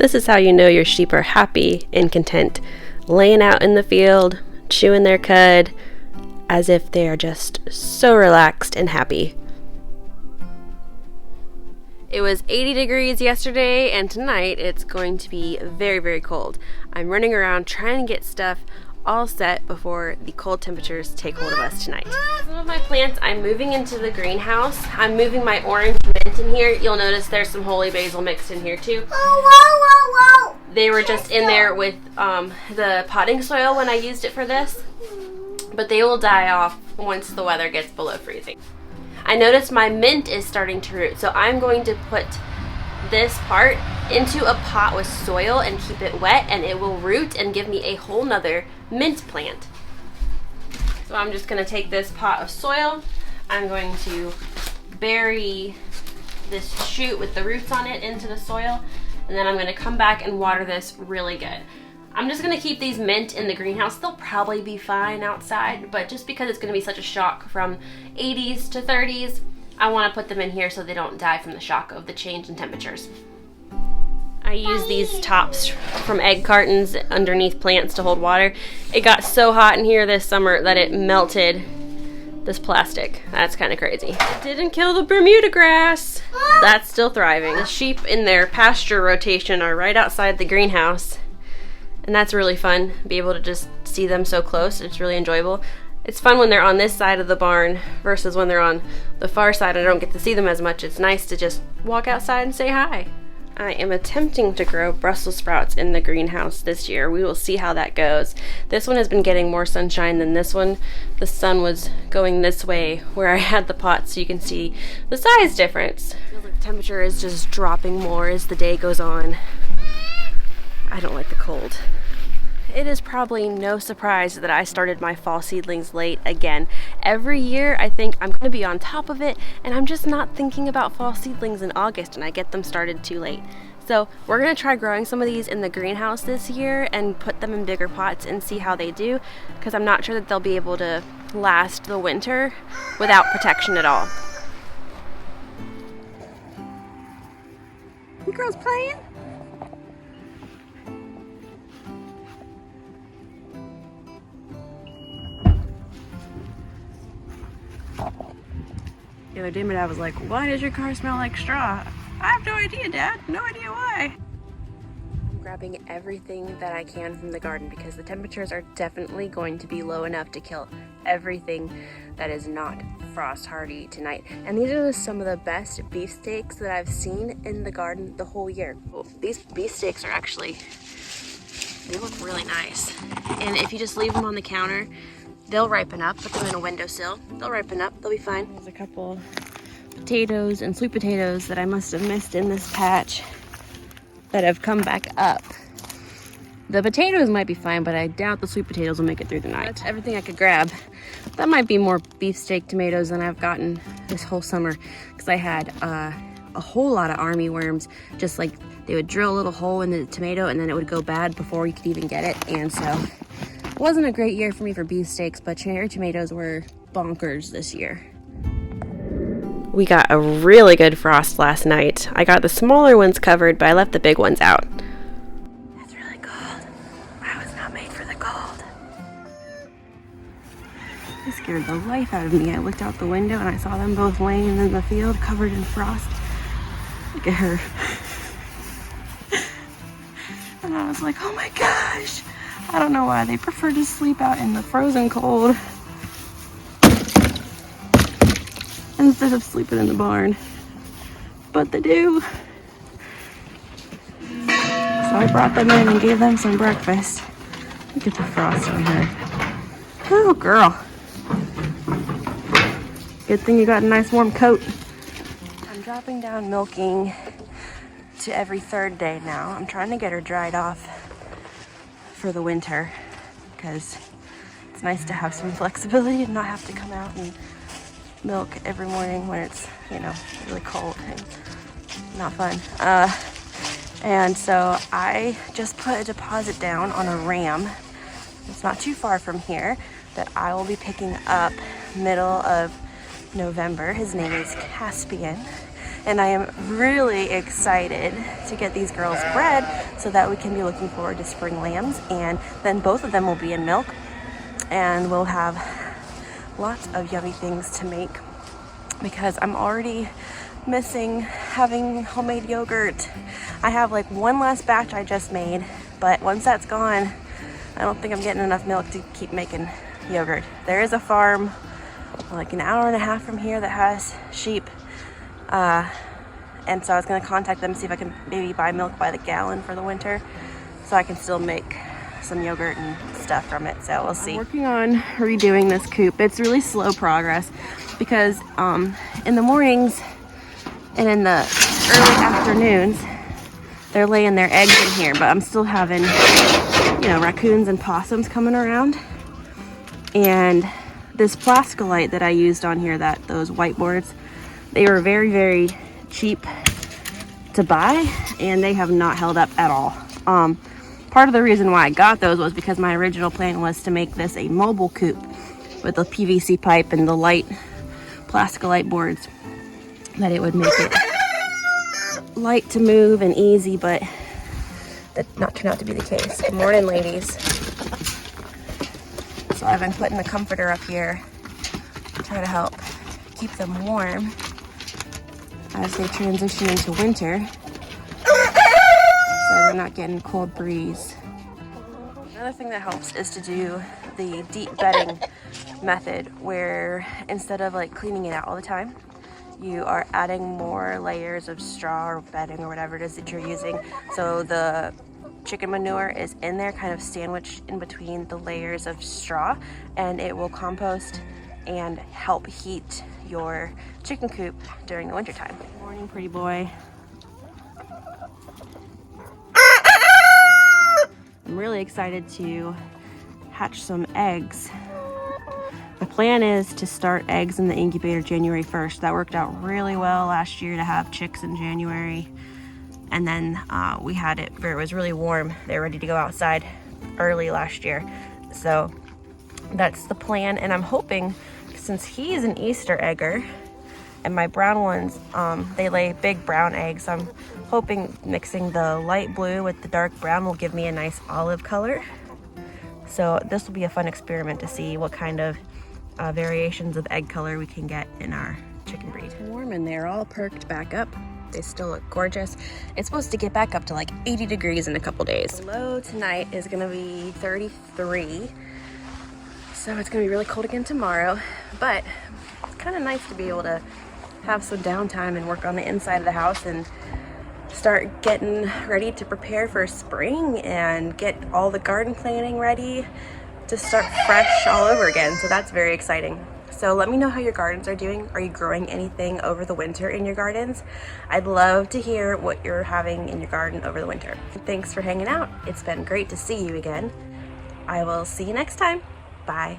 This is how you know your sheep are happy and content, laying out in the field, chewing their cud, as if they are just so relaxed and happy. It was 80 degrees yesterday, and tonight it's going to be very, very cold. I'm running around trying to get stuff all set before the cold temperatures take hold of us tonight. Some of my plants I'm moving into the greenhouse. I'm moving my orange mint in here. You'll notice there's some holy basil mixed in here too. They were just in there with the potting soil when I used it for this, but they will die off once the weather gets below freezing. I noticed my mint is starting to root, so I'm going to put this part into a pot with soil and keep it wet, and it will root and give me a whole nother mint plant. So I'm just going to take this pot of soil, I'm going to bury this shoot with the roots on it into the soil, and then I'm going to come back and water this really good. I'm just going to keep these mint in the greenhouse. They'll probably be fine outside, but just because it's going to be such a shock from 80s to 30s, I want to put them in here so they don't die from the shock of the change in temperatures. I use these tops from egg cartons underneath plants to hold water. It got so hot in here this summer that it melted this plastic. That's kind of crazy. It didn't kill the Bermuda grass. That's still thriving. The sheep in their pasture rotation are right outside the greenhouse. And that's really fun, be able to just see them so close. It's really enjoyable. It's fun when they're on this side of the barn versus when they're on the far side. I don't get to see them as much. It's nice to just walk outside and say hi. I am attempting to grow Brussels sprouts in the greenhouse this year. We will see how that goes. This one has been getting more sunshine than this one. The sun was going this way where I had the pot, so you can see the size difference. I feel like the temperature is just dropping more as the day goes on. I don't like the cold. It is probably no surprise that I started my fall seedlings late again. Every year I think I'm going to be on top of it, and I'm just not thinking about fall seedlings in August, and I get them started too late. So we're going to try growing some of these in the greenhouse this year and put them in bigger pots and see how they do, because I'm not sure that they'll be able to last the winter without protection at all. You girls playing? The other day my dad was like, "Why does your car smell like straw?" I have no idea, Dad. No idea why. I'm grabbing everything that I can from the garden because the temperatures are definitely going to be low enough to kill everything that is not frost hardy tonight. And these are some of the best beefsteaks that I've seen in the garden the whole year. Well, these beefsteaks are actually, they look really nice. And if you just leave them on the counter, they'll ripen up. Put them in a windowsill. They'll ripen up. They'll be fine. There's a couple potatoes and sweet potatoes that I must have missed in this patch that have come back up. The potatoes might be fine, but I doubt the sweet potatoes will make it through the night. That's everything I could grab. That might be more beefsteak tomatoes than I've gotten this whole summer, because I had a whole lot of army worms. Just like they would drill a little hole in the tomato and then it would go bad before you could even get it. And so it wasn't a great year for me for beefsteaks, but cherry tomatoes were bonkers this year. We got a really good frost last night. I got the smaller ones covered, but I left the big ones out. It's really cold. I was not made for the cold. It scared the life out of me. I looked out the window and I saw them both laying in the field covered in frost. Look at her. And I was like, oh my gosh. I don't know why they prefer to sleep out in the frozen cold instead of sleeping in the barn, but they do. So I brought them in and gave them some breakfast. Look at the frost on her. Oh girl. Good thing you got a nice warm coat. I'm dropping down milking to every third day now. I'm trying to get her dried off for the winter because it's nice to have some flexibility and not have to come out and milk every morning when it's, you know, really cold and not fun. And so I just put a deposit down on a ram. It's not too far from here that I will be picking up middle of November. His name is Caspian. and I am really excited to get these girls bred so that we can be looking forward to spring lambs, and then both of them will be in milk and we'll have lots of yummy things to make, because I'm already missing having homemade yogurt. I have like one last batch I just made, but once that's gone, I don't think I'm getting enough milk to keep making yogurt. There is a farm like an hour and a half from here that has sheep, and so I was going to contact them, see if I can maybe buy milk by the gallon for the winter so I can still make some yogurt and stuff from it. So we'll see. I'm working on redoing this coop. It's really slow progress because in the mornings and in the early afternoons they're laying their eggs in here, but I'm still having, you know, raccoons and possums coming around. And this plascolite that I used on here, those whiteboards, they were very, very cheap to buy, and they have not held up at all. Part of the reason why I got those was because my original plan was to make this a mobile coop with the PVC pipe and the light plascolite boards, that it would make it light to move and easy, but that did not turn out to be the case. Good morning, ladies. So I've been putting the comforter up here to try to help keep them warm as they transition into winter, so they're not getting cold breeze. Another thing that helps is to do the deep bedding method, where instead of like cleaning it out all the time, you are adding more layers of straw or bedding or whatever it is that you're using. So the chicken manure is in there, kind of sandwiched in between the layers of straw, and it will compost and help heat your chicken coop during the winter time. Good morning, pretty boy. I'm really excited to hatch some eggs. My plan is to start eggs in the incubator January 1st. That worked out really well last year to have chicks in January. And then we had it where it was really warm. They were ready to go outside early last year. So that's the plan. And I'm hoping, since he's an Easter egger and my brown ones, they lay big brown eggs, I'm hoping mixing the light blue with the dark brown will give me a nice olive color. So this will be a fun experiment to see what kind of variations of egg color we can get in our chicken breed. Warm, and they're all perked back up. They still look gorgeous. It's supposed to get back up to like 80 degrees in a couple days. The low tonight is gonna be 33. So it's gonna be really cold again tomorrow, but it's kind of nice to be able to have some downtime and work on the inside of the house and start getting ready to prepare for spring and get all the garden planting ready to start fresh all over again. So that's very exciting. So let me know how your gardens are doing. Are you growing anything over the winter in your gardens? I'd love to hear what you're having in your garden over the winter. Thanks for hanging out. It's been great to see you again. I will see you next time. Bye.